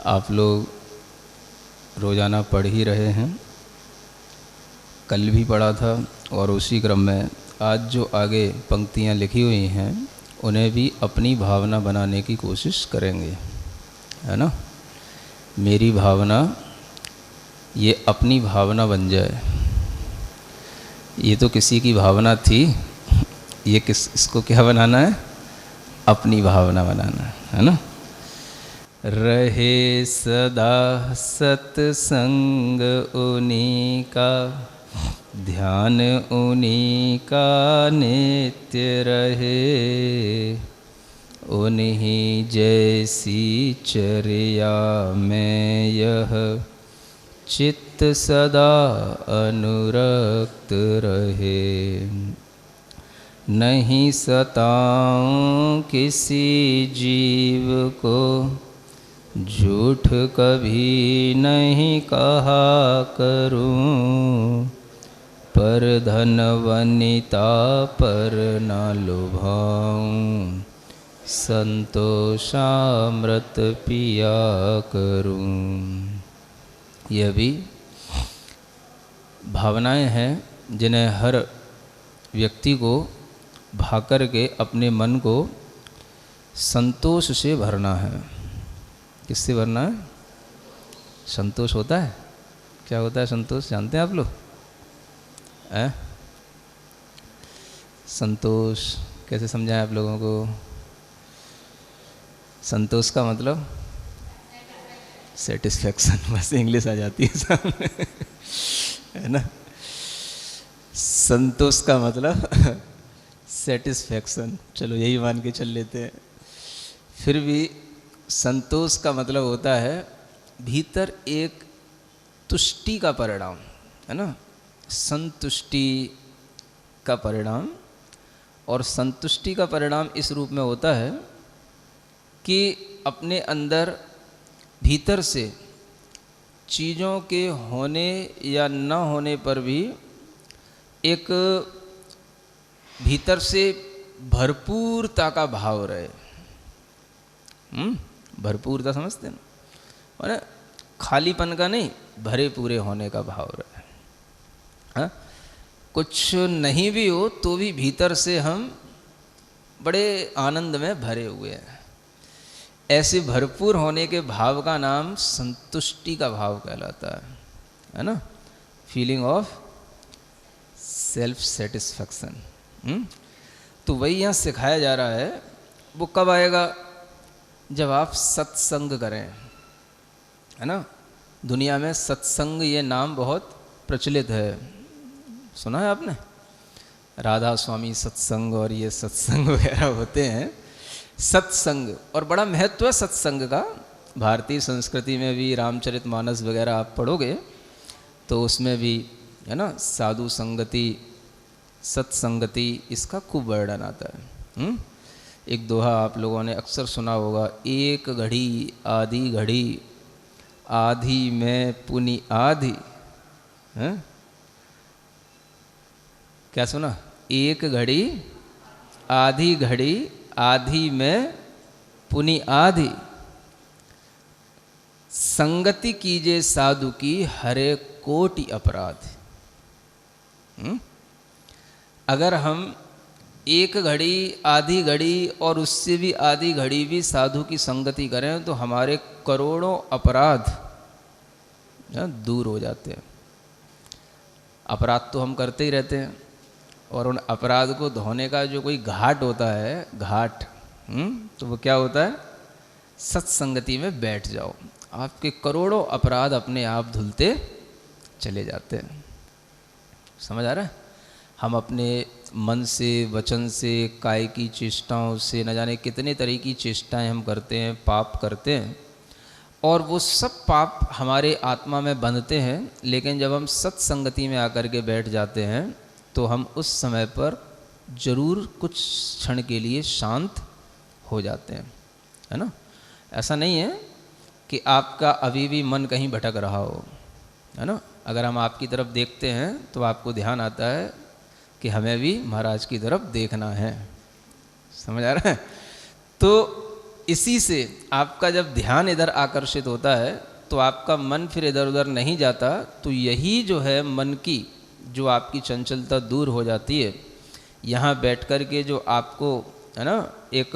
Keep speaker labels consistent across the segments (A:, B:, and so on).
A: आप लोग रोज़ाना पढ़ ही रहे हैं, कल भी पढ़ा था और उसी क्रम में आज जो आगे पंक्तियाँ लिखी हुई हैं उन्हें भी अपनी भावना बनाने की कोशिश करेंगे, है ना। मेरी भावना ये अपनी भावना बन जाए। ये तो किसी की भावना थी, ये इसको क्या बनाना है, अपनी भावना बनाना है ना। रहे सदा सत्संग उन्हीं का, ध्यान उन्हीं का नित्य रहे, उन्हीं जैसी चर्या में यह चित्त सदा अनुरक्त रहे। नहीं सताऊं किसी जीव को, झूठ कभी नहीं कहा करूं, पर धन वनिता पर न लुभाऊं, संतोषामृत पिया करूं। यह भी भावनाएं हैं जिन्हें हर व्यक्ति को भाकर के अपने मन को संतोष से भरना है। किससे भरना है? संतोष होता है? क्या होता है संतोष, जानते हैं आप लोग? संतोष कैसे समझाएं आप लोगों को? संतोष का मतलब सेटिस्फैक्शन, बस इंग्लिश आ जाती है सामने है ना। संतोष का मतलब सेटिस्फैक्शन, चलो यही मान के चल लेते हैं। फिर भी संतोष का मतलब होता है भीतर एक तुष्टि का परिणाम, है ना। संतुष्टि का परिणाम, और संतुष्टि का परिणाम इस रूप में होता है कि अपने अंदर भीतर से चीज़ों के होने या न होने पर भी एक भीतर से भरपूरता का भाव रहे। भरपूरता समझते हैं ना, और खालीपन का नहीं, भरे पूरे होने का भाव रहे। हाँ, कुछ नहीं भी हो तो भी भीतर से हम बड़े आनंद में भरे हुए हैं। ऐसे भरपूर होने के भाव का नाम संतुष्टि का भाव कहलाता है ना। Feeling of self satisfaction. तो वही यहाँ सिखाया जा रहा है। वो कब आएगा? जब आप सत्संग करें, है ना। दुनिया में सत्संग ये नाम बहुत प्रचलित है, सुना है आपने? राधा स्वामी सत्संग और ये सत्संग वगैरह होते हैं। सत्संग, और बड़ा महत्व है सत्संग का। भारतीय संस्कृति में भी रामचरितमानस वगैरह आप पढ़ोगे तो उसमें भी, है ना, साधु संगति, सत्संगति, इसका खूब वर्णन आता है। एक दोहा आप लोगों ने अक्सर सुना होगा, एक घड़ी आधी घड़ी, आधी में पुनि आधी। हैं? क्या सुना? एक घड़ी आधी घड़ी, आधी में पुनि आधी, संगति कीजे साधु की हरे कोटि अपराध। अगर हम एक घड़ी, आधी घड़ी और उससे भी आधी घड़ी भी साधु की संगति करें तो हमारे करोड़ों अपराध दूर हो जाते हैं। अपराध तो हम करते ही रहते हैं, और उन अपराध को धोने का जो कोई घाट होता है, घाट, तो वो क्या होता है? सत्संगति में बैठ जाओ, आपके करोड़ों अपराध अपने आप धुलते चले जाते हैं। समझ आ रहा है? हम अपने मन से, वचन से, काय की चेष्टाओं से, न जाने कितने तरह की चेष्टाएं हम करते हैं, पाप करते हैं, और वो सब पाप हमारे आत्मा में बंधते हैं। लेकिन जब हम सत्संगति में आकर के बैठ जाते हैं तो हम उस समय पर जरूर कुछ क्षण के लिए शांत हो जाते हैं, है ना। ऐसा नहीं है कि आपका अभी भी मन कहीं भटक रहा हो, है ना। अगर हम आपकी तरफ देखते हैं तो आपको ध्यान आता है कि हमें भी महाराज की तरफ देखना है। समझ आ रहा है? तो इसी से आपका जब ध्यान इधर आकर्षित होता है तो आपका मन फिर इधर उधर नहीं जाता, तो यही जो है मन की जो आपकी चंचलता दूर हो जाती है, यहाँ बैठ कर के जो आपको है ना एक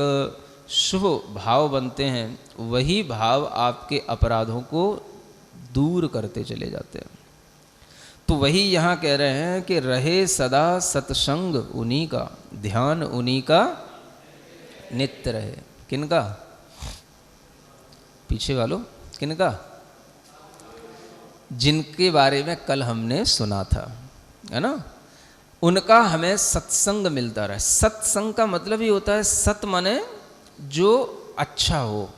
A: शुभ भाव बनते हैं, वही भाव आपके अपराधों को दूर करते चले जाते हैं। तो वही यहाँ कह रहे हैं कि रहे सदा सत्संग उन्हीं का, ध्यान उन्हीं का नित्य रहे। किनका? पीछे वालों, किनका? जिनके बारे में कल हमने सुना था, है ना, उनका हमें सत्संग मिलता रहे। सत्संग का मतलब ही होता है, सत माने जो अच्छा हो,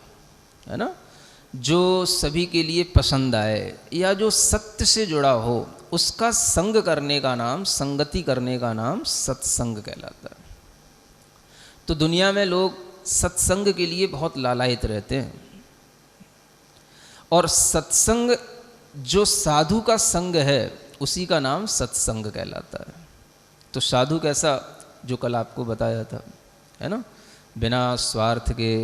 A: है ना, जो सभी के लिए पसंद आए, या जो सत्य से जुड़ा हो, उसका संग करने का नाम, संगति करने का नाम सत्संग कहलाता है। तो दुनिया में लोग सत्संग के लिए बहुत लालायित रहते हैं, और सत्संग जो साधु का संग है उसी का नाम सत्संग कहलाता है। तो साधु कैसा, जो कल आपको बताया था, है ना, बिना स्वार्थ के,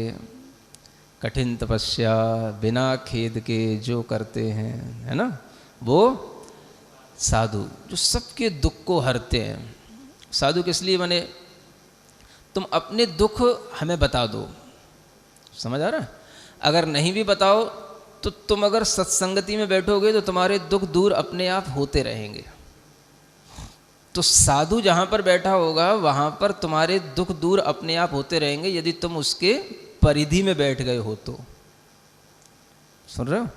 A: कठिन तपस्या, बिना खेद के जो करते हैं, है ना, वो साधु, जो सबके दुख को हरते हैं। साधु किस लिए बने? तुम अपने दुख हमें बता दो, समझ आ रहा है? अगर नहीं भी बताओ तो तुम अगर सत्संगति में बैठोगे तो तुम्हारे दुख दूर अपने आप होते रहेंगे। तो साधु जहाँ पर बैठा होगा वहाँ पर तुम्हारे दुख दूर अपने आप होते रहेंगे, यदि तुम उसके परिधि में बैठ गए हो तो। सुन रहे हो?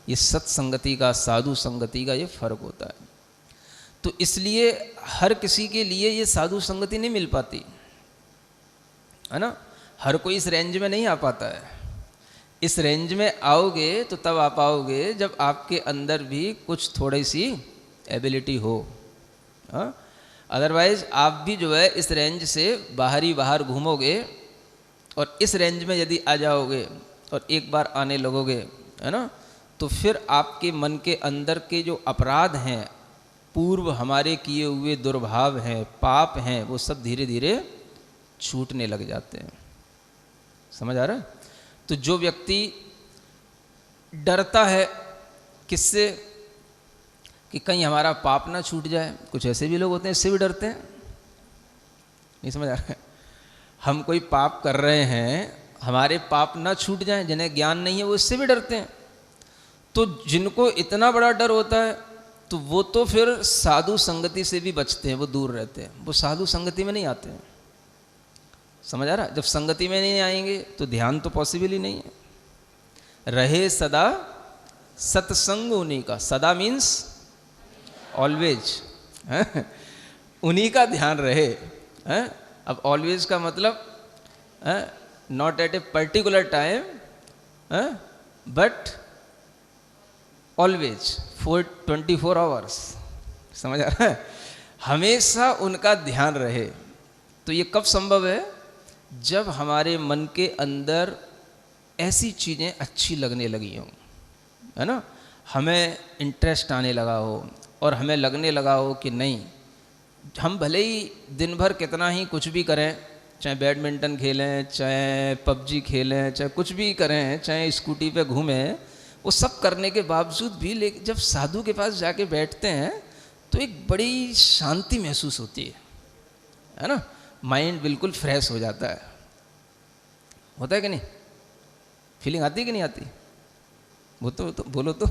A: ये सत्संगति का, साधु संगति का ये फर्क होता है। तो इसलिए हर किसी के लिए ये साधु संगति नहीं मिल पाती, है ना, हर कोई इस रेंज में नहीं आ पाता है। इस रेंज में आओगे तो तब आ पाओगे जब आपके अंदर भी कुछ थोड़ी सी एबिलिटी हो। अदरवाइज आप भी जो है इस रेंज से बाहर घूमोगे, और इस रेंज में यदि आ जाओगे और एक बार आने लगोगे, है ना, तो फिर आपके मन के अंदर के जो अपराध हैं, पूर्व हमारे किए हुए दुर्भाव हैं, पाप हैं, वो सब धीरे धीरे छूटने लग जाते हैं। समझ आ रहा है? तो जो व्यक्ति डरता है किससे, कि कहीं हमारा पाप ना छूट जाए, कुछ ऐसे भी लोग होते हैं इससे भी डरते हैं। नहीं समझ आ रहा है? हम कोई पाप कर रहे हैं, हमारे पाप ना छूट जाएं, जिन्हें ज्ञान नहीं है वो इससे भी डरते हैं। तो जिनको इतना बड़ा डर होता है तो वो तो फिर साधु संगति से भी बचते हैं, वो दूर रहते हैं, वो साधु संगति में नहीं आते हैं। समझ आ रहा है? जब संगति में नहीं आएंगे तो ध्यान तो पॉसिबल ही नहीं है। रहे सदा सत्संग उन्हीं का, सदा मीन्स ऑलवेज, उन्हीं का ध्यान रहे। अब ऑलवेज का मतलब not at a particular time, but always, 24 hours. समझ आ रहा है? हमेशा उनका ध्यान रहे। तो ये कब संभव है? जब हमारे मन के अंदर ऐसी चीज़ें अच्छी लगने लगी हों, है ना, हमें इंटरेस्ट आने लगा हो, और हमें लगने लगा हो कि नहीं, हम भले ही दिन भर कितना ही कुछ भी करें, चाहे बैडमिंटन खेलें, चाहे पबजी खेलें, चाहे कुछ भी करें, चाहे स्कूटी पे घूमें, वो सब करने के बावजूद भी लेकिन जब साधु के पास जाके बैठते हैं तो एक बड़ी शांति महसूस होती है ना, माइंड बिल्कुल फ्रेश हो जाता है। होता है कि नहीं? फीलिंग आती है कि नहीं आती? वो तो बोलो तो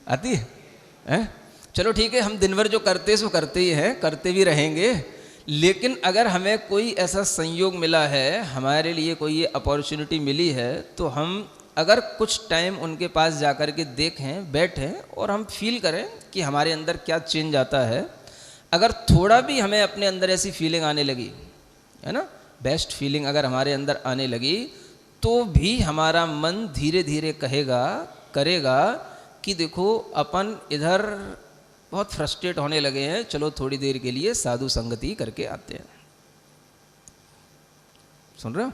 A: आती है? चलो ठीक है, हम दिन भर जो करते सो करते ही हैं, करते भी रहेंगे, लेकिन अगर हमें कोई ऐसा संयोग मिला है, हमारे लिए कोई ये अपॉर्चुनिटी मिली है, तो हम अगर कुछ टाइम उनके पास जाकर के देखें, बैठें, और हम फील करें कि हमारे अंदर क्या चेंज आता है। अगर थोड़ा भी हमें अपने अंदर ऐसी फीलिंग आने लगी, है ना, बेस्ट फीलिंग अगर हमारे अंदर आने लगी, तो भी हमारा मन धीरे धीरे करेगा कि देखो अपन इधर बहुत फ्रस्ट्रेट होने लगे हैं, चलो थोड़ी देर के लिए साधु संगति करके आते हैं। सुन रहे हो?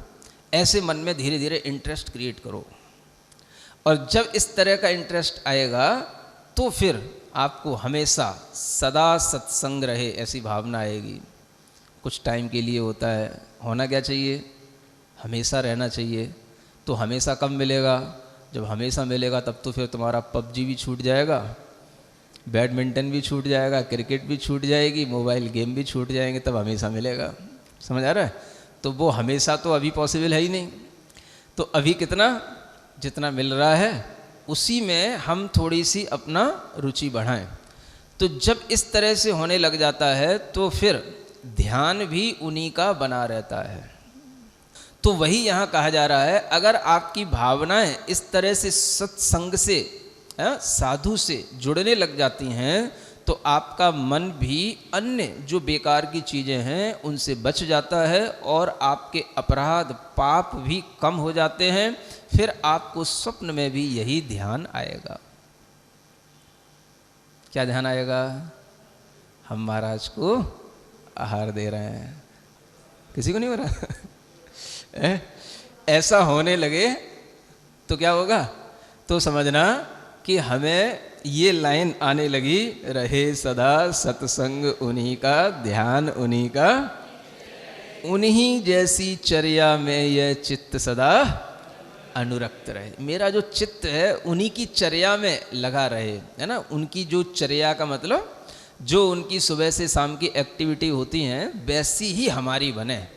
A: ऐसे मन में धीरे धीरे इंटरेस्ट क्रिएट करो, और जब इस तरह का इंटरेस्ट आएगा तो फिर आपको हमेशा सदा सत्संग रहे ऐसी भावना आएगी। कुछ टाइम के लिए होता है, होना क्या चाहिए? हमेशा रहना चाहिए। तो हमेशा कब मिलेगा? जब हमेशा मिलेगा तब तो फिर तुम्हारा पबजी भी छूट जाएगा, बैडमिंटन भी छूट जाएगा, क्रिकेट भी छूट जाएगी, मोबाइल गेम भी छूट जाएंगे, तब हमेशा मिलेगा। समझ आ रहा है? तो वो हमेशा तो अभी पॉसिबल है ही नहीं। तो अभी कितना, जितना मिल रहा है उसी में हम थोड़ी सी अपना रुचि बढ़ाएं। तो जब इस तरह से होने लग जाता है तो फिर ध्यान भी उन्हीं का बना रहता है। तो वही यहाँ कहा जा रहा है, अगर आपकी भावनाएं इस तरह से सत्संग से, साधु से जुड़ने लग जाती हैं तो आपका मन भी अन्य जो बेकार की चीज़ें हैं उनसे बच जाता है और आपके अपराध पाप भी कम हो जाते हैं। फिर आपको स्वप्न में भी यही ध्यान आएगा। क्या ध्यान आएगा? हम महाराज को आहार दे रहे हैं। किसी को नहीं हो रहा? ऐसा होने लगे तो क्या होगा? तो समझना कि हमें ये लाइन आने लगी, रहे सदा सत्संग उन्हीं का, ध्यान उन्हीं का, उन्हीं जैसी चर्या में यह चित्त सदा अनुरक्त रहे। मेरा जो चित्त है उन्हीं की चर्या में लगा रहे, है ना। उनकी जो चर्या का मतलब जो उनकी सुबह से शाम की एक्टिविटी होती हैं वैसी ही हमारी बने।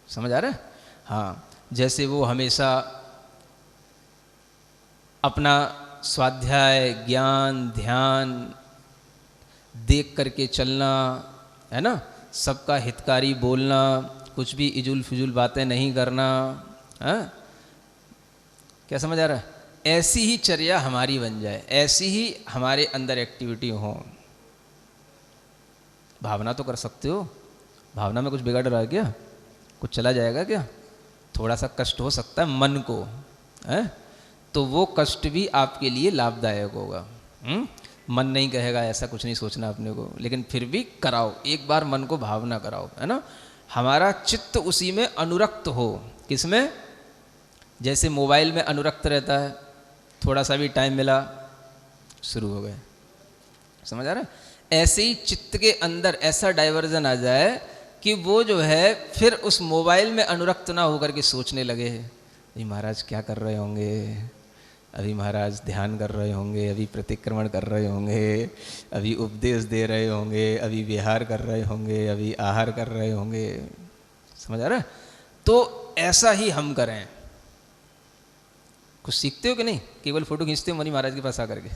A: समझ आ रहा है? हाँ, जैसे वो हमेशा अपना स्वाध्याय, ज्ञान, ध्यान देख करके चलना, है ना, सबका हितकारी बोलना, कुछ भी इजुल फिजुल बातें नहीं करना, है? क्या समझ आ रहा है? ऐसी ही चर्या हमारी बन जाए, ऐसी ही हमारे अंदर एक्टिविटी हो। भावना तो कर सकते हो, भावना में कुछ बिगड़ रहा है क्या? कुछ चला जाएगा क्या? थोड़ा सा कष्ट हो सकता है मन को, है? तो वो कष्ट भी आपके लिए लाभदायक होगा। मन नहीं कहेगा ऐसा कुछ नहीं सोचना अपने को, लेकिन फिर भी कराओ, एक बार मन को भावना कराओ, है ना। हमारा चित्त उसी में अनुरक्त हो। किसमें? जैसे मोबाइल में अनुरक्त रहता है, थोड़ा सा भी टाइम मिला शुरू हो गए। समझ आ रहा है? ऐसे ही चित्त के अंदर ऐसा डाइवर्जन आ जाए कि वो जो है फिर उस मोबाइल में अनुरक्त ना होकर के सोचने लगे, ये महाराज क्या कर रहे होंगे, अभी महाराज ध्यान कर रहे होंगे, अभी प्रतिक्रमण कर रहे होंगे, अभी उपदेश दे रहे होंगे, अभी विहार कर रहे होंगे, अभी आहार कर रहे होंगे। समझ आ रहा है? तो ऐसा ही हम करें। कुछ सीखते हो कि नहीं? केवल फोटो खींचते हो मनी महाराज के पास आकर के,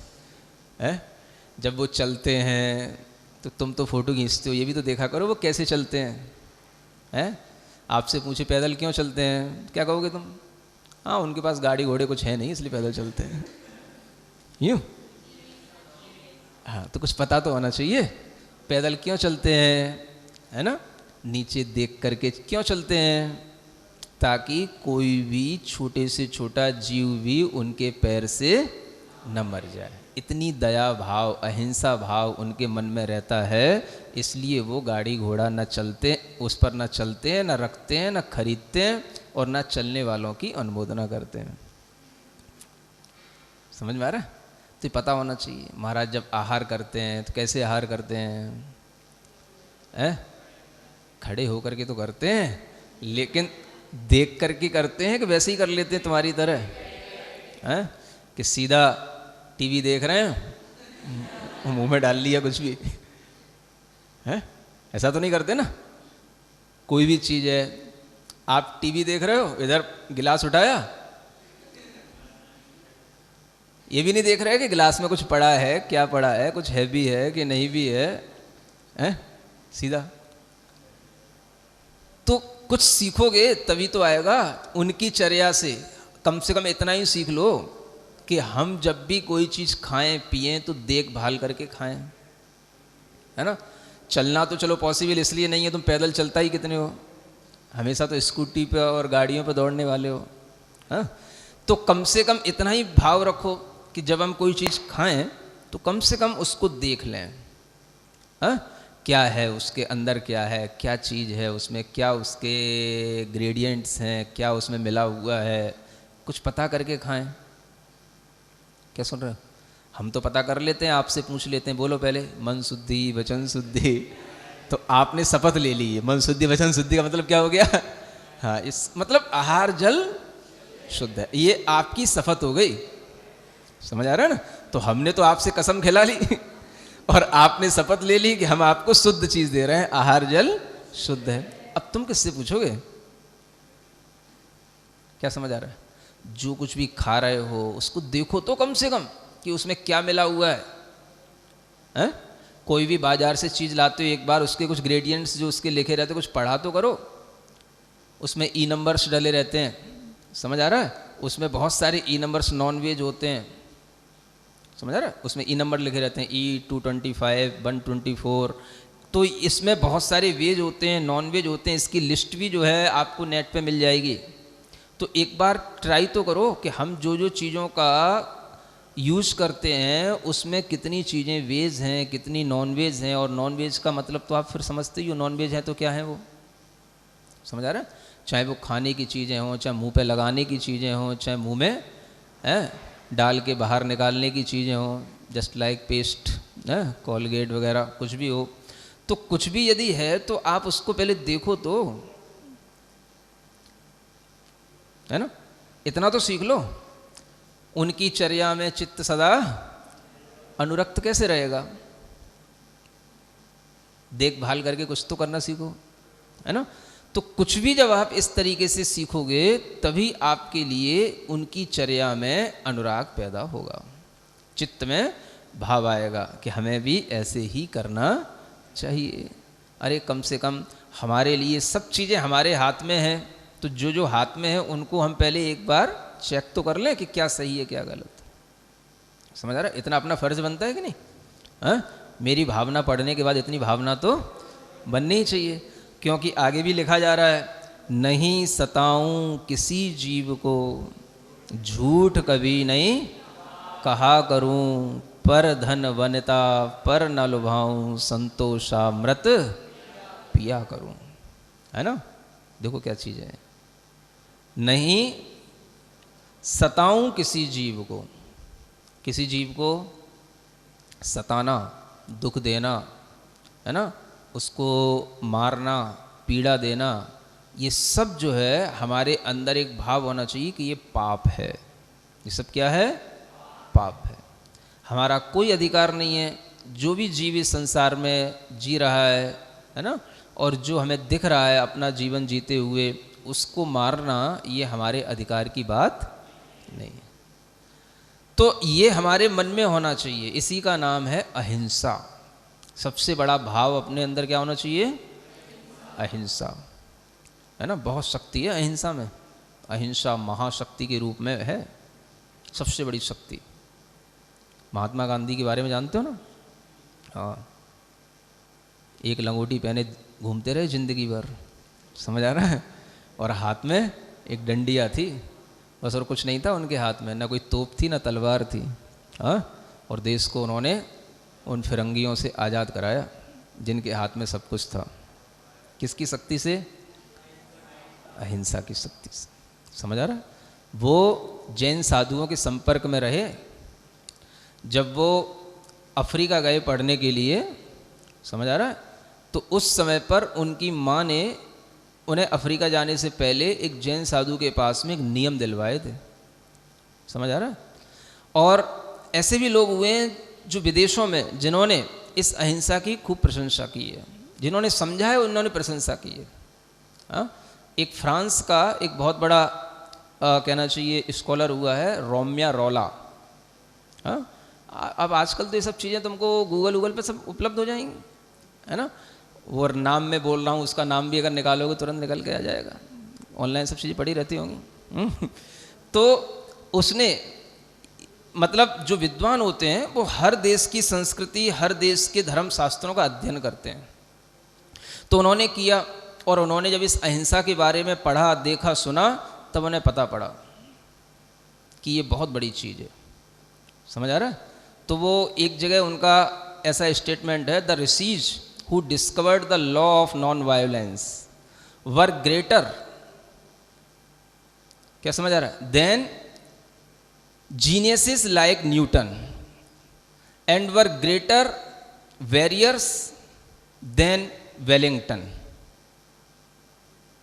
A: है? जब वो चलते हैं तो तुम तो फोटो खींचते हो, ये भी तो देखा करो वो कैसे चलते हैं, हैं? आपसे पूछे पैदल क्यों चलते हैं, क्या कहोगे तुम? हाँ, उनके पास गाड़ी घोड़े कुछ है नहीं इसलिए पैदल चलते हैं। यूँ? हाँ, तो कुछ पता तो होना चाहिए पैदल क्यों चलते हैं, है ना। नीचे देख करके क्यों चलते हैं? ताकि कोई भी छोटे से छोटा जीव भी उनके पैर से न मर जाए। इतनी दया भाव, अहिंसा भाव उनके मन में रहता है, इसलिए वो गाड़ी घोड़ा न चलते, उस पर न चलते हैं, न रखते हैं, न खरीदते हैं और न चलने वालों की अनुमोदना करते हैं। समझ में आ रहा है? तो पता होना चाहिए। महाराज जब आहार करते हैं तो कैसे आहार करते हैं? खड़े होकर के तो करते हैं, लेकिन देख करके करते हैं कि वैसे ही कर लेते हैं तुम्हारी तरह, हैं? कि सीधा टीवी देख रहे हैं, मुंह में डाल लिया कुछ भी, है? ऐसा तो नहीं करते ना। कोई भी चीज़ है, आप टीवी देख रहे हो, इधर गिलास उठाया, ये भी नहीं देख रहे कि गिलास में कुछ पड़ा है, क्या पड़ा है, कुछ है भी है कि नहीं भी है, हैं? सीधा। तो कुछ सीखोगे तभी तो आएगा उनकी चर्या से। कम से कम इतना ही सीख लो कि हम जब भी कोई चीज़ खाएं पिएं तो देखभाल करके खाएं, है ना। चलना तो चलो पॉसिबल इसलिए नहीं है, तुम पैदल चलता ही कितने हो, हमेशा तो स्कूटी पे और गाड़ियों पे दौड़ने वाले हो, हाँ। तो कम से कम इतना ही भाव रखो कि जब हम कोई चीज़ खाएं तो कम से कम उसको देख लें, हाँ, क्या है उसके अंदर, क्या है, क्या चीज़ है उसमें, क्या उसके ग्रेडियंट्स हैं, क्या उसमें मिला हुआ है, कुछ पता करके खाएं। क्या सुन रहे हो? हम तो पता कर लेते हैं, आपसे पूछ लेते हैं, बोलो पहले मन शुद्धि वचन शुद्धि। तो आपने शपथ ले ली है मन शुद्धि वचन शुद्धि का मतलब क्या हो गया? हाँ, इस मतलब आहार जल शुद्ध है। ये आपकी शपथ हो गई, समझ आ रहा है ना। तो हमने तो आपसे कसम खिला ली और आपने शपथ ले ली कि हम आपको शुद्ध चीज दे रहे हैं, आहार जल शुद्ध है। अब तुम किससे पूछोगे? क्या समझ आ रहा है? जो कुछ भी खा रहे हो उसको देखो तो कम से कम कि उसमें क्या मिला हुआ है, हैं? कोई भी बाजार से चीज लाते हो एक बार उसके कुछ ग्रेडियंट्स जो उसके लिखे रहते कुछ पढ़ा तो करो। उसमें ई नंबर्स डले रहते हैं, समझ आ रहा है? उसमें बहुत सारे ई नंबर्स नॉन वेज होते हैं, समझ आ रहा है? उसमें ई नंबर लिखे रहते हैं E225 124। तो इसमें बहुत सारे वेज होते हैं, नॉन वेज होते हैं, इसकी लिस्ट भी जो है आपको नेट पे मिल जाएगी। तो एक बार ट्राई तो करो कि हम जो जो चीज़ों का यूज़ करते हैं उसमें कितनी चीज़ें वेज हैं, कितनी नॉन वेज हैं। और नॉन वेज का मतलब तो आप फिर समझते ही हो, नॉन वेज है तो क्या है वो, समझ आ रहा है? चाहे वो खाने की चीज़ें हों, चाहे मुंह पे लगाने की चीज़ें हों, चाहे मुंह में डाल के बाहर निकालने की चीज़ें हों, जस्ट लाइक पेस्ट, कॉलगेट वगैरह कुछ भी हो। तो कुछ भी यदि है तो आप उसको पहले देखो तो, है ना? इतना तो सीख लो। उनकी चर्या में चित्त सदा अनुरक्त कैसे रहेगा? देखभाल करके कुछ तो करना सीखो, है ना? तो कुछ भी जब आप इस तरीके से सीखोगे तभी आपके लिए उनकी चर्या में अनुराग पैदा होगा, चित्त में भाव आएगा कि हमें भी ऐसे ही करना चाहिए। अरे कम से कम हमारे लिए सब चीज़ें हमारे हाथ में हैं, तो जो जो हाथ में है उनको हम पहले एक बार चेक तो कर लें कि क्या सही है क्या गलत। समझ आ रहा है? इतना अपना फर्ज बनता है कि नहीं? हाँ, मेरी भावना पढ़ने के बाद इतनी भावना तो बननी ही चाहिए, क्योंकि आगे भी लिखा जा रहा है, नहीं सताऊं किसी जीव को, झूठ कभी नहीं कहा करूं, पर धन वनिता पर न लुभाऊं, संतोषामृत पिया करूं। है ना? देखो क्या चीज़ है, नहीं सताऊं किसी जीव को, किसी जीव को सताना, दुख देना, है ना, उसको मारना, पीड़ा देना, ये सब जो है हमारे अंदर एक भाव होना चाहिए कि ये पाप है। ये सब क्या है? पाप है। हमारा कोई अधिकार नहीं है। जो भी जीव इस संसार में जी रहा है ना, और जो हमें दिख रहा है अपना जीवन जीते हुए, उसको मारना ये हमारे अधिकार की बात नहीं है। तो ये हमारे मन में होना चाहिए। इसी का नाम है अहिंसा। सबसे बड़ा भाव अपने अंदर क्या होना चाहिए? अहिंसा, है ना? बहुत शक्ति है अहिंसा में। अहिंसा महाशक्ति के रूप में है, सबसे बड़ी शक्ति। महात्मा गांधी के बारे में जानते हो ना? हाँ, एक लंगोटी पहने घूमते रहे जिंदगी भर, समझ आ रहा है? और हाथ में एक डंडिया थी बस, और कुछ नहीं था उनके हाथ में, ना कोई तोप थी ना तलवार थी। हाँ, और देश को उन्होंने उन फिरंगियों से आज़ाद कराया जिनके हाथ में सब कुछ था। किसकी शक्ति से? अहिंसा की शक्ति से। समझ आ रहा है? वो जैन साधुओं के संपर्क में रहे। जब वो अफ्रीका गए पढ़ने के लिए, समझ आ रहा है, तो उस समय पर उनकी माँ ने उन्हें अफ्रीका जाने से पहले एक जैन साधु के पास में एक नियम दिलवाए थे। समझ आ रहा है? और ऐसे भी लोग हुए हैं जो विदेशों में, जिन्होंने इस अहिंसा की खूब प्रशंसा की है, जिन्होंने समझा है उन्होंने प्रशंसा की है। हाँ? एक फ्रांस का एक बहुत बड़ा कहना चाहिए स्कॉलर हुआ है, रोम्या रोला। हाँ? अब आजकल तो ये सब चीज़ें तुमको गूगल पे सब उपलब्ध हो जाएंगी, है ना? वो नाम में बोल रहा हूँ, उसका नाम भी अगर निकालोगे तुरंत निकल के आ जाएगा, ऑनलाइन सब चीज़ें पड़ी रहती होंगी। तो उसने, मतलब जो विद्वान होते हैं वो हर देश की संस्कृति, हर देश के धर्म शास्त्रों का अध्ययन करते हैं। तो उन्होंने किया, और उन्होंने जब इस अहिंसा के बारे में पढ़ा, देखा, सुना, तब उन्हें पता पड़ा कि ये बहुत बड़ी चीज़ है। समझ आ रहा है? तो वो एक जगह उनका ऐसा स्टेटमेंट है, the rishis who discovered the law of non-violence were greater, क्या समझ आ रहा है, than geniuses like Newton, and were greater warriors than Wellington।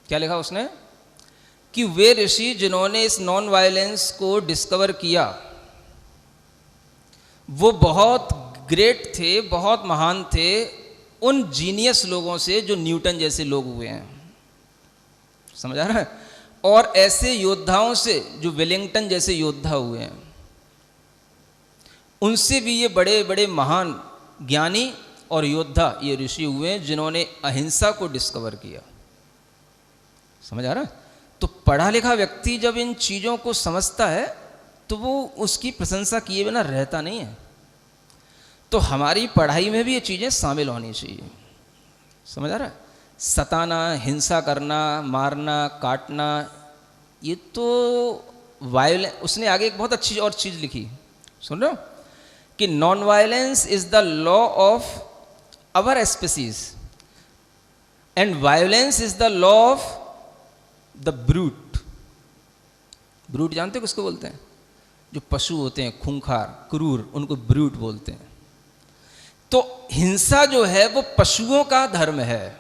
A: क्या लिखा उसने? कि वे ऋषि जिन्होंने इस नॉन वायलेंस को डिस्कवर किया वो बहुत ग्रेट थे, बहुत महान थे उन जीनियस लोगों से जो न्यूटन जैसे लोग हुए हैं। समझ आ रहा है? और ऐसे योद्धाओं से जो वेलिंगटन जैसे योद्धा हुए हैं, उनसे भी ये बड़े बड़े महान ज्ञानी और योद्धा ये ऋषि हुए हैं जिन्होंने अहिंसा को डिस्कवर किया। समझ आ रहा है? तो पढ़ा लिखा व्यक्ति जब इन चीज़ों को समझता है तो वो उसकी प्रशंसा किए बिना रहता नहीं है। तो हमारी पढ़ाई में भी ये चीज़ें शामिल होनी चाहिए। समझ आ रहा है? सताना, हिंसा करना, मारना, काटना, ये तो वायलेंस। उसने आगे एक बहुत अच्छी और चीज़ लिखी, सुन रहे हो, कि non violence is the law of our species and violence is the law of the brute. Brute जानते हो किसको बोलते हैं? जो पशु होते हैं, खूंखार, क्रूर, उनको ब्रूट बोलते हैं। तो हिंसा जो है वो पशुओं का धर्म है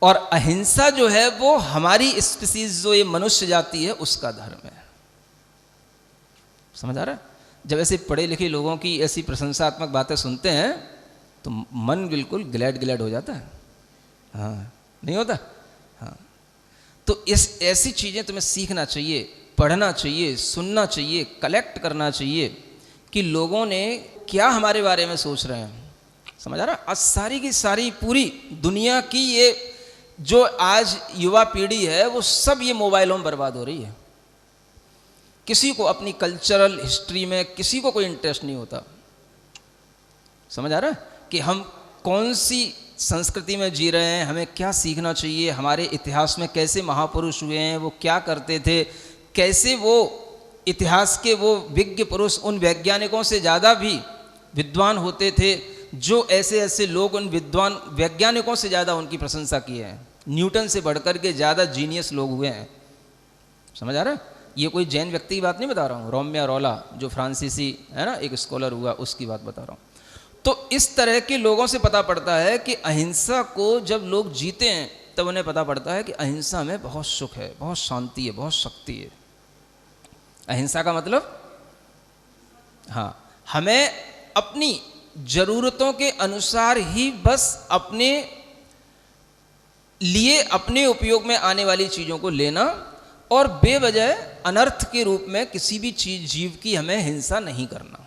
A: और अहिंसा जो है वो हमारी स्पीसीज जो ये मनुष्य जाति है उसका धर्म है। समझ आ रहा है? जब ऐसे पढ़े लिखे लोगों की ऐसी प्रशंसात्मक बातें सुनते हैं तो मन बिल्कुल ग्लैड ग्लैड हो जाता है। हाँ, नहीं होता? हाँ। तो इस ऐसी चीज़ें तुम्हें सीखना चाहिए, पढ़ना चाहिए, सुनना चाहिए, कलेक्ट करना चाहिए कि लोगों ने क्या हमारे बारे में सोच रहे हैं। समझ आ रहा? आज सारी की सारी पूरी दुनिया की ये जो आज युवा पीढ़ी है वो सब ये मोबाइलों में बर्बाद हो रही है। किसी को अपनी कल्चरल हिस्ट्री में किसी को कोई इंटरेस्ट नहीं होता। समझ आ रहा है? कि हम कौन सी संस्कृति में जी रहे हैं, हमें क्या सीखना चाहिए, हमारे इतिहास में कैसे महापुरुष हुए हैं, वो क्या करते थे, कैसे वो इतिहास के वो विज्ञ पुरुष उन वैज्ञानिकों से ज़्यादा भी विद्वान होते थे, जो ऐसे ऐसे लोग उन विद्वान वैज्ञानिकों से ज़्यादा उनकी प्रशंसा किए हैं, न्यूटन से बढ़कर के ज़्यादा जीनियस लोग हुए हैं। समझ आ रहा है? ये कोई जैन व्यक्ति की बात नहीं बता रहा हूँ, रोम्या रोला जो फ्रांसीसी है ना, एक स्कॉलर हुआ, उसकी बात बता रहा हूँ। तो इस तरह के लोगों से पता पड़ता है कि अहिंसा को जब लोग जीते हैं तब उन्हें पता पड़ता है कि अहिंसा में बहुत सुख है, बहुत शांति है, बहुत शक्ति है। अहिंसा का मतलब, हाँ, हमें अपनी ज़रूरतों के अनुसार ही बस अपने लिए, अपने उपयोग में आने वाली चीज़ों को लेना और बेवजह अनर्थ के रूप में किसी भी चीज़, जीव की हमें हिंसा नहीं करना।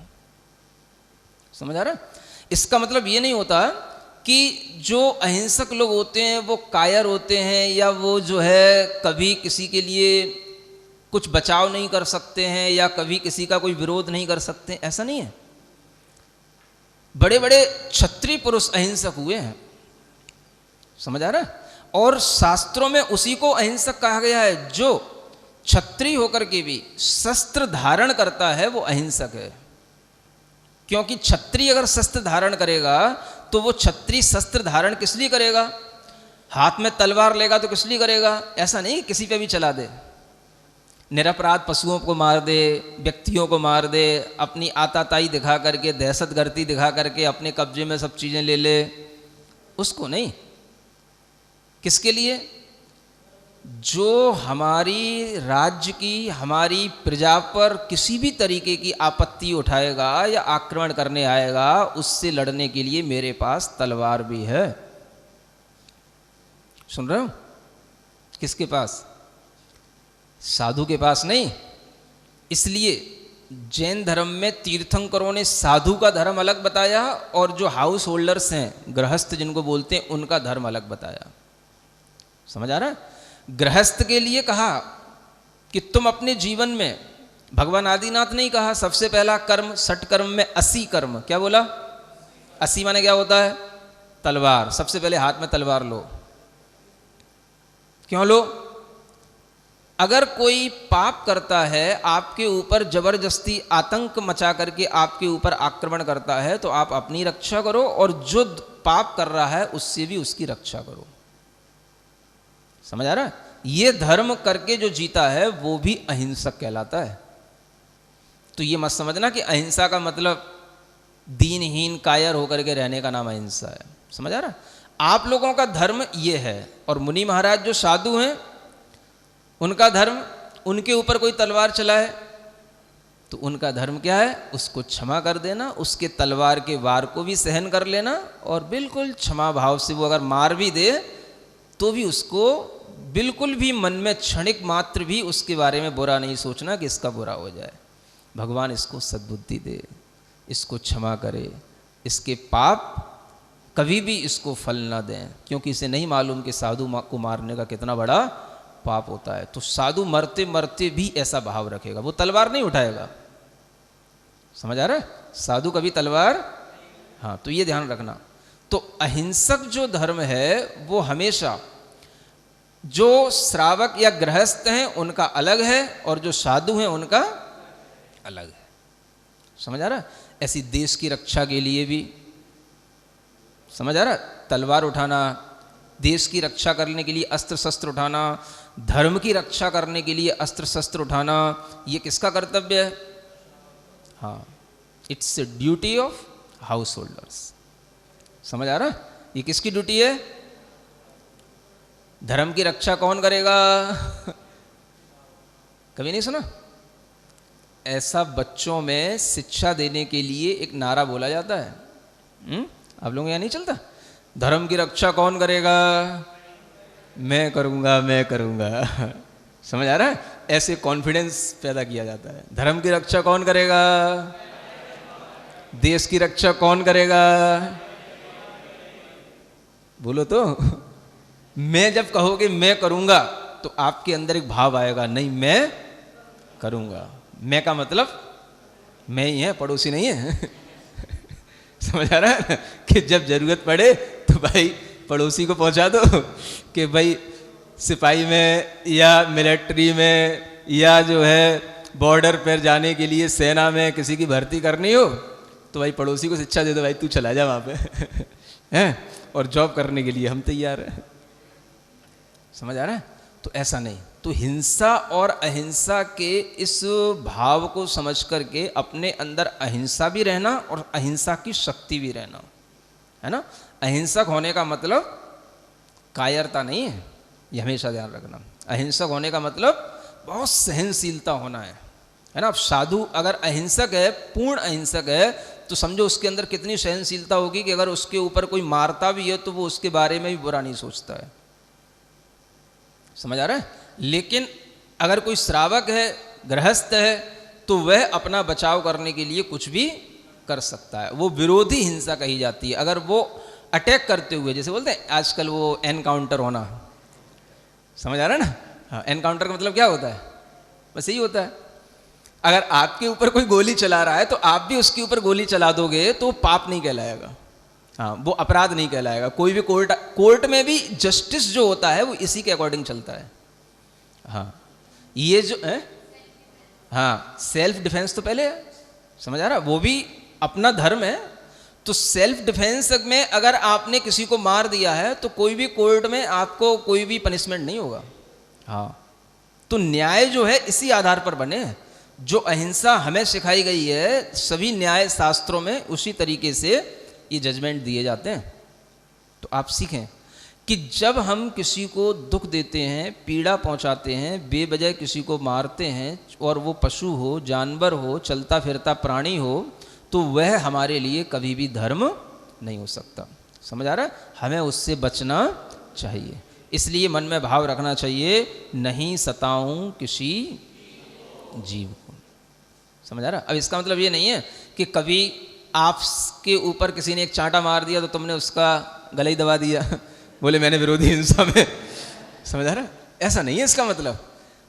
A: समझ आ रहा है? इसका मतलब ये नहीं होता कि जो अहिंसक लोग होते हैं वो कायर होते हैं या वो जो है कभी किसी के लिए कुछ बचाव नहीं कर सकते हैं या कभी किसी का कोई विरोध नहीं कर सकते। ऐसा नहीं है। बड़े बड़े क्षत्रिय पुरुष अहिंसक हुए हैं। समझ आ रहा है? और शास्त्रों में उसी को अहिंसक कहा गया है। जो क्षत्रिय होकर के भी शस्त्र धारण करता है वो अहिंसक है। क्योंकि क्षत्रिय अगर शस्त्र धारण करेगा तो वो क्षत्रिय शस्त्र धारण किस लिए करेगा? हाथ में तलवार लेगा तो किस लिए करेगा? ऐसा नहीं किसी पे भी चला दे, निरपराध पशुओं को मार दे, व्यक्तियों को मार दे, अपनी आताताई दिखा करके, दहशतगर्दी दिखा करके अपने कब्जे में सब चीज़ें ले ले, उसको नहीं। किसके लिए? जो हमारी राज्य की, हमारी प्रजा पर किसी भी तरीके की आपत्ति उठाएगा या आक्रमण करने आएगा, उससे लड़ने के लिए मेरे पास तलवार भी है। सुन रहे हो? किसके पास? साधु के पास नहीं। इसलिए जैन धर्म में तीर्थंकरों ने साधु का धर्म अलग बताया और जो हाउस होल्डर्स हैं, गृहस्थ जिनको बोलते हैं, उनका धर्म अलग बताया। समझ आ रहा है? गृहस्थ के लिए कहा कि तुम अपने जीवन में, भगवान आदिनाथ ने ही कहा सबसे पहला कर्म, षट कर्म में 80 कर्म। क्या बोला? 80 माने क्या होता है? तलवार। सबसे पहले हाथ में तलवार लो। क्यों लो? अगर कोई पाप करता है, आपके ऊपर जबरदस्ती आतंक मचा करके आपके ऊपर आक्रमण करता है, तो आप अपनी रक्षा करो और जो पाप कर रहा है उससे भी उसकी रक्षा करो। समझ आ रहा है? ये धर्म करके जो जीता है वो भी अहिंसक कहलाता है। तो ये मत समझना कि अहिंसा का मतलब दीनहीन कायर होकर के रहने का नाम अहिंसा है। समझ आ रहा है? आप लोगों का धर्म ये है। और मुनि महाराज जो साधु हैं उनका धर्म, उनके ऊपर कोई तलवार चलाए तो उनका धर्म क्या है, उसको क्षमा कर देना, उसके तलवार के वार को भी सहन कर लेना, और बिल्कुल क्षमा भाव से वो अगर मार भी दे तो भी उसको बिल्कुल भी मन में क्षणिक मात्र भी उसके बारे में बुरा नहीं सोचना कि इसका बुरा हो जाए। भगवान इसको सद्बुद्धि दे, इसको क्षमा करे, इसके पाप कभी भी इसको फल ना दें, क्योंकि इसे नहीं मालूम कि साधु को मारने का कितना बड़ा पाप होता है। तो साधु मरते मरते भी ऐसा भाव रखेगा, वो तलवार नहीं उठाएगा। समझ आ रहा है? साधु कभी तलवार, हाँ, तो ये ध्यान रखना। तो अहिंसक जो धर्म है वो हमेशा, जो श्रावक या गृहस्थ हैं उनका अलग है और जो साधु हैं उनका अलग है। समझ आ रहा है? ऐसी देश की रक्षा के लिए भी, समझ आ रहा है, तलवार उठाना, देश की रक्षा करने के लिए अस्त्र शस्त्र उठाना, धर्म की रक्षा करने के लिए अस्त्र शस्त्र उठाना, ये किसका कर्तव्य है? हाँ, it's a duty of house holders. समझ आ रहा है? ये किसकी ड्यूटी है? धर्म की रक्षा कौन करेगा? कभी नहीं सुना? ऐसा बच्चों में शिक्षा देने के लिए एक नारा बोला जाता है। आप लोगों को यहाँ नहीं चलता? धर्म की रक्षा कौन करेगा? मैं करूँगा, मैं करूँगा। समझ आ रहा है? ऐसे कॉन्फिडेंस पैदा किया जाता है। धर्म की रक्षा कौन करेगा? देश की रक्षा कौन करेगा? बोलो तो। मैं जब कहोगे मैं करूँगा तो आपके अंदर एक भाव आएगा, नहीं मैं करूँगा। मैं का मतलब मैं ही है, पड़ोसी नहीं है। समझ आ रहा है? कि जब जरूरत पड़े तो भाई पड़ोसी को पहुंचा दो, कि भाई सिपाही में या मिलिट्री में या जो है बॉर्डर पर जाने के लिए सेना में किसी की भर्ती करनी हो तो भाई पड़ोसी को शिक्षा दे दो, भाई तू चला जा वहाँ पे हैं, और जॉब करने के लिए हम तैयार हैं। समझ आ रहा है? तो ऐसा नहीं। तो हिंसा और अहिंसा के इस भाव को समझ करके अपने अंदर अहिंसा भी रहना और अहिंसा की शक्ति भी रहना, है ना। अहिंसक होने का मतलब कायरता नहीं है, ये हमेशा ध्यान रखना। अहिंसक होने का मतलब बहुत सहनशीलता होना है ना। अब साधु अगर अहिंसक है, पूर्ण अहिंसक है, तो समझो उसके अंदर कितनी सहनशीलता होगी कि अगर उसके ऊपर कोई मारता भी है तो वो उसके बारे में भी बुरा नहीं सोचता है। समझ आ रहा है? लेकिन अगर कोई श्रावक है, गृहस्थ है, तो वह अपना बचाव करने के लिए कुछ भी कर सकता है। वो विरोधी हिंसा कही जाती है। अगर वो अटैक करते हुए, जैसे बोलते हैं आजकल वो एनकाउंटर होना, समझ आ रहा है ना। हाँ, एनकाउंटर का मतलब क्या होता है? बस यही होता है, अगर आपके ऊपर कोई गोली चला रहा है तो आप भी उसके ऊपर गोली चला दोगे तो पाप नहीं कहलाएगा। हाँ, वो अपराध नहीं कहलाएगा। कोई भी कोर्ट में भी जस्टिस जो होता है वो इसी के अकॉर्डिंग चलता है। हाँ, ये जो है, हाँ, सेल्फ डिफेंस तो पहले है। समझ आ रहा? वो भी अपना धर्म है। तो सेल्फ डिफेंस में अगर आपने किसी को मार दिया है तो कोई भी कोर्ट में आपको कोई भी पनिशमेंट नहीं होगा। हाँ, तो न्याय जो है इसी आधार पर बने। जो अहिंसा हमें सिखाई गई है सभी न्याय शास्त्रों में, उसी तरीके से ये जजमेंट दिए जाते हैं। तो आप सीखें कि जब हम किसी को दुख देते हैं, पीड़ा पहुंचाते हैं, बेवजह किसी को मारते हैं, और वो पशु हो, जानवर हो, चलता फिरता प्राणी हो, तो वह हमारे लिए कभी भी धर्म नहीं हो सकता। समझ आ रहा है? हमें उससे बचना चाहिए। इसलिए मन में भाव रखना चाहिए, नहीं सताऊं किसी जीव को। समझ आ रहा? अब इसका मतलब ये नहीं है कि कभी आपके ऊपर किसी ने एक चांटा मार दिया तो तुमने उसका गला ही दबा दिया, बोले मैंने विरोधी हिंसा में। समझ आ रहा? ऐसा नहीं है इसका मतलब।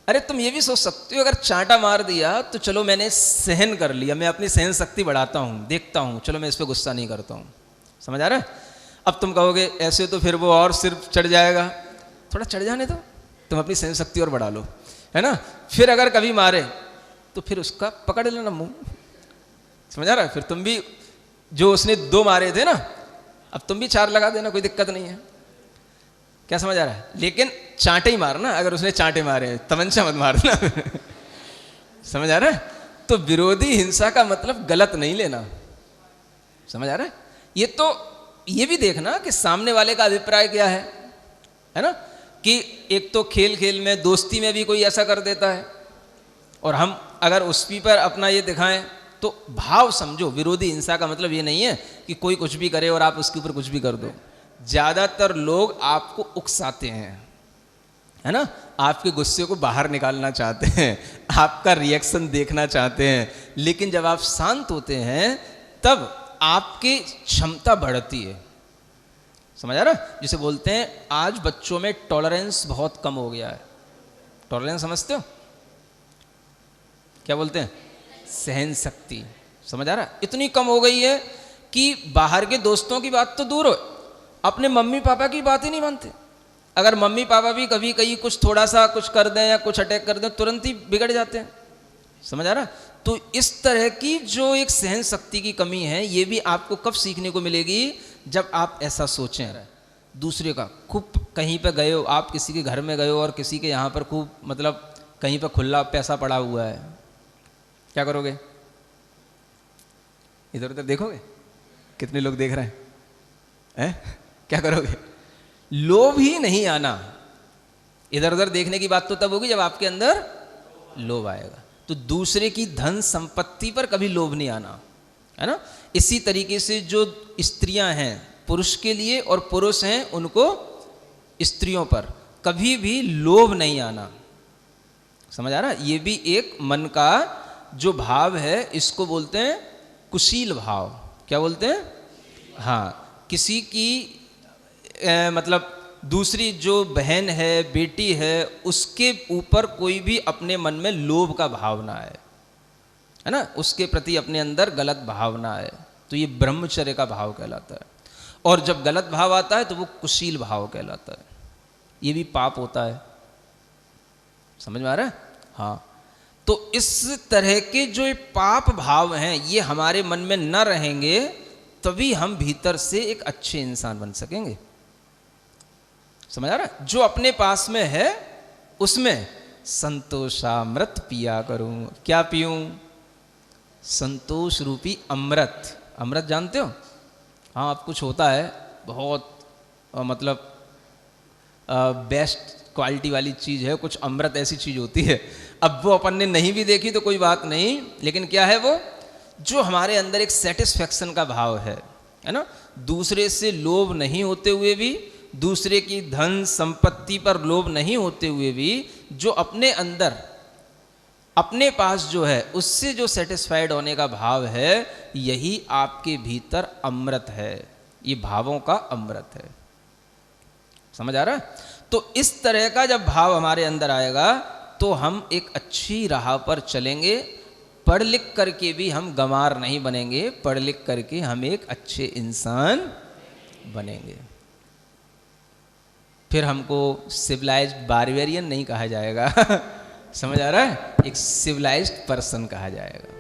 A: अरे तुम ये भी सोच सकते हो, अगर चांटा मार दिया तो चलो मैंने सहन कर लिया, मैं अपनी सहन शक्ति बढ़ाता हूँ, देखता हूँ, चलो मैं इस पर गुस्सा नहीं करता हूँ। समझ आ रहा है? अब तुम कहोगे ऐसे तो फिर वो और सिर चढ़ जाएगा, थोड़ा चढ़ जाने दो, तुम अपनी सहन शक्ति और बढ़ा लो, है ना। फिर अगर कभी मारे तो फिर उसका पकड़ लेना मुंह। समझ आ रहा है? फिर तुम भी, जो उसने 2 मारे थे ना, अब तुम भी 4 लगा देना, कोई दिक्कत नहीं है। क्या समझ आ रहा है? लेकिन चांटे ही मारना, अगर उसने चांटे मारे, तमंचा मत मारना। समझ आ रहा है? तो विरोधी हिंसा का मतलब गलत नहीं लेना। समझ आ रहा है? ये भी देखना कि सामने वाले का अभिप्राय क्या है ना। कि एक तो खेल खेल में, दोस्ती में भी कोई ऐसा कर देता है, और हम अगर उसी पर अपना ये दिखाएं तो भाव समझो। विरोधी हिंसा का मतलब ये नहीं है कि कोई कुछ भी करे और आप उसके ऊपर कुछ भी कर दो। ज़्यादातर लोग आपको उकसाते हैं, है ना, आपके गुस्से को बाहर निकालना चाहते हैं, आपका रिएक्शन देखना चाहते हैं, लेकिन जब आप शांत होते हैं तब आपकी क्षमता बढ़ती है। समझ आ रहा है? जिसे बोलते हैं आज बच्चों में टॉलरेंस बहुत कम हो गया है। टॉलरेंस समझते हो क्या बोलते हैं? सहन शक्ति। समझ आ रहा है? इतनी कम हो गई है कि बाहर के दोस्तों की बात तो दूर हो, अपने मम्मी पापा की बात ही नहीं मानते। अगर मम्मी पापा भी कभी कहीं कुछ थोड़ा सा कुछ कर दें या कुछ अटैक कर दें, तुरंत ही बिगड़ जाते हैं। समझ आ रहा है? तो इस तरह की जो एक सहन शक्ति की कमी है, ये भी आपको कब सीखने को मिलेगी? जब आप ऐसा सोचें। दूसरे का खूब कहीं पे गए हो, आप किसी के घर में गए हो और किसी के यहाँ पर खूब मतलब कहीं पर खुला पैसा पड़ा हुआ है, क्या करोगे? इधर उधर देखोगे? कितने लोग देख रहे हैं? क्या करोगे? लोभ ही नहीं आना। इधर उधर देखने की बात तो तब होगी जब आपके अंदर लोभ आएगा। तो दूसरे की धन संपत्ति पर कभी लोभ नहीं आना, है ना। इसी तरीके से जो स्त्रियां हैं पुरुष के लिए और पुरुष हैं उनको स्त्रियों पर कभी भी लोभ नहीं आना। समझ आ रहा है? ये भी एक मन का जो भाव है, इसको बोलते हैं कुशील भाव। क्या बोलते हैं? हाँ, किसी की मतलब दूसरी जो बहन है, बेटी है, उसके ऊपर कोई भी अपने मन में लोभ का भाव ना आए, है ना, उसके प्रति अपने अंदर गलत भाव ना आए, तो ये ब्रह्मचर्य का भाव कहलाता है। और जब गलत भाव आता है तो वो कुशील भाव कहलाता है। ये भी पाप होता है। समझ में आ रहा है? हाँ। तो इस तरह के जो पाप भाव हैं, ये हमारे मन में न रहेंगे तभी हम भीतर से एक अच्छे इंसान बन सकेंगे। समझ आ रहा है? जो अपने पास में है उसमें संतोषामृत पिया करूं। क्या पीऊं? संतोष रूपी अमृत। अमृत जानते हो? हाँ, अब कुछ होता है बहुत मतलब बेस्ट क्वालिटी वाली चीज़ है, कुछ अमृत ऐसी चीज़ होती है। अब वो अपन ने नहीं भी देखी तो कोई बात नहीं, लेकिन क्या है वो? जो हमारे अंदर एक सेटिस्फैक्शन का भाव है ना, दूसरे से लोभ नहीं होते हुए भी, दूसरे की धन संपत्ति पर लोभ नहीं होते हुए भी, जो अपने अंदर अपने पास जो है उससे जो सेटिस्फाइड होने का भाव है, यही आपके भीतर अमृत है। ये भावों का अमृत है। समझ आ रहा है? तो इस तरह का जब भाव हमारे अंदर आएगा तो हम एक अच्छी राह पर चलेंगे। पढ़ लिख करके भी हम गंवार नहीं बनेंगे, पढ़ लिख करके हम एक अच्छे इंसान बनेंगे। फिर हमको सिविलाइज्ड बारबेरियन नहीं कहा जाएगा। समझ आ रहा है? एक सिविलाइज्ड पर्सन कहा जाएगा।